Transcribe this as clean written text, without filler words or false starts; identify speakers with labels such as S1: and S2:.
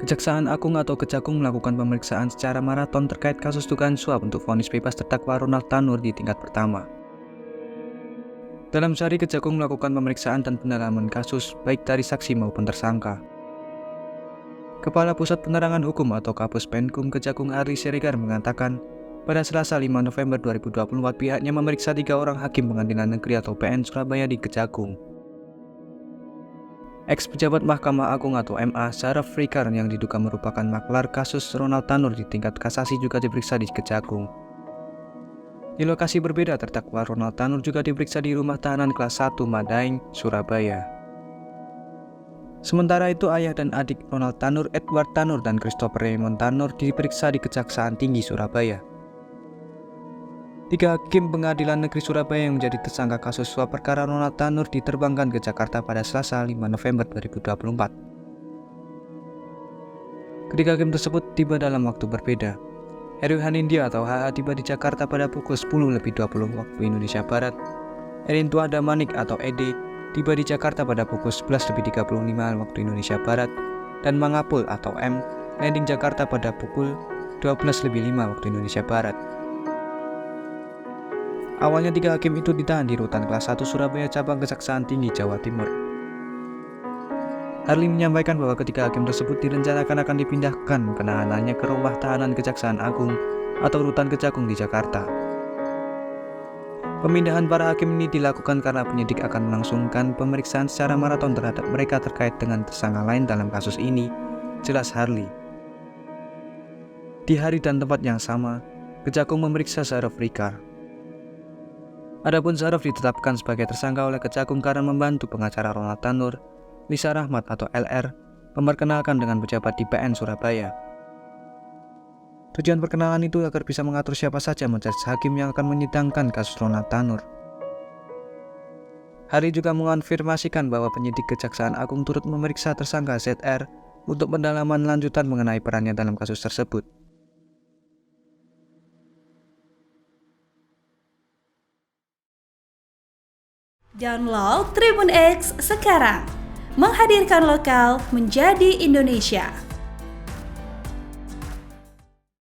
S1: Kejaksaan Agung atau Kejagung melakukan pemeriksaan secara maraton terkait kasus dugaan suap untuk vonis bebas terdakwa Ronald Tanur di tingkat pertama. Dalam sehari, Kejagung melakukan pemeriksaan dan pendalaman kasus baik dari saksi maupun tersangka. Kepala Pusat Penerangan Hukum atau Kapus Penkum Kejagung Ari Siregar mengatakan, pada Selasa 5 November 2024 pihaknya memeriksa 3 orang hakim pengadilan negeri atau PN Surabaya di Kejagung. Ex-pejabat Mahkamah Agung atau MA, Syaraf Frikar yang diduga merupakan maklar kasus Ronald Tanur di tingkat kasasi juga diperiksa di Kejagung. Di lokasi berbeda, terdakwa Ronald Tanur juga diperiksa di rumah tahanan kelas 1 Madaeng, Surabaya. Sementara itu, ayah dan adik Ronald Tanur, Edward Tanur dan Christopher Raymond Tanur diperiksa di Kejaksaan Tinggi Surabaya. 3 hakim pengadilan negeri Surabaya yang menjadi tersangka kasus suap perkara Ronald Tanur diterbangkan ke Jakarta pada Selasa 5 November 2024. Ketiga hakim tersebut tiba dalam waktu berbeda. Heru Hanindya atau HH tiba di Jakarta pada pukul 10.20 waktu Indonesia Barat. Erin Tuada Manik atau ED tiba di Jakarta pada pukul 11.35 waktu Indonesia Barat. Dan Mangapul atau M landing Jakarta pada pukul 12.05 waktu Indonesia Barat. Awalnya 3 hakim itu ditahan di Rutan Kelas 1 Surabaya Cabang Kejaksaan Tinggi Jawa Timur. Harli menyampaikan bahwa ketiga hakim tersebut direncanakan akan dipindahkan penahanannya ke rumah tahanan Kejaksaan Agung atau Rutan Kejagung di Jakarta. Pemindahan para hakim ini dilakukan karena penyidik akan melangsungkan pemeriksaan secara maraton terhadap mereka terkait dengan tersangka lain dalam kasus ini, jelas Harli. Di hari dan tempat yang sama, Kejagung memeriksa Syaraf Frikar. Adapun Syaraf ditetapkan sebagai tersangka oleh Kejagung karena membantu pengacara Ronald Tanur, Lisa Rahmat atau LR, memperkenalkan dengan pejabat di PN Surabaya. Tujuan perkenalan itu agar bisa mengatur siapa saja menjadi hakim yang akan menyidangkan kasus Ronald Tanur. Hari juga mengonfirmasikan bahwa penyidik Kejaksaan Agung turut memeriksa tersangka ZR untuk pendalaman lanjutan mengenai perannya dalam kasus tersebut.
S2: Download Tribun X sekarang, menghadirkan lokal menjadi Indonesia.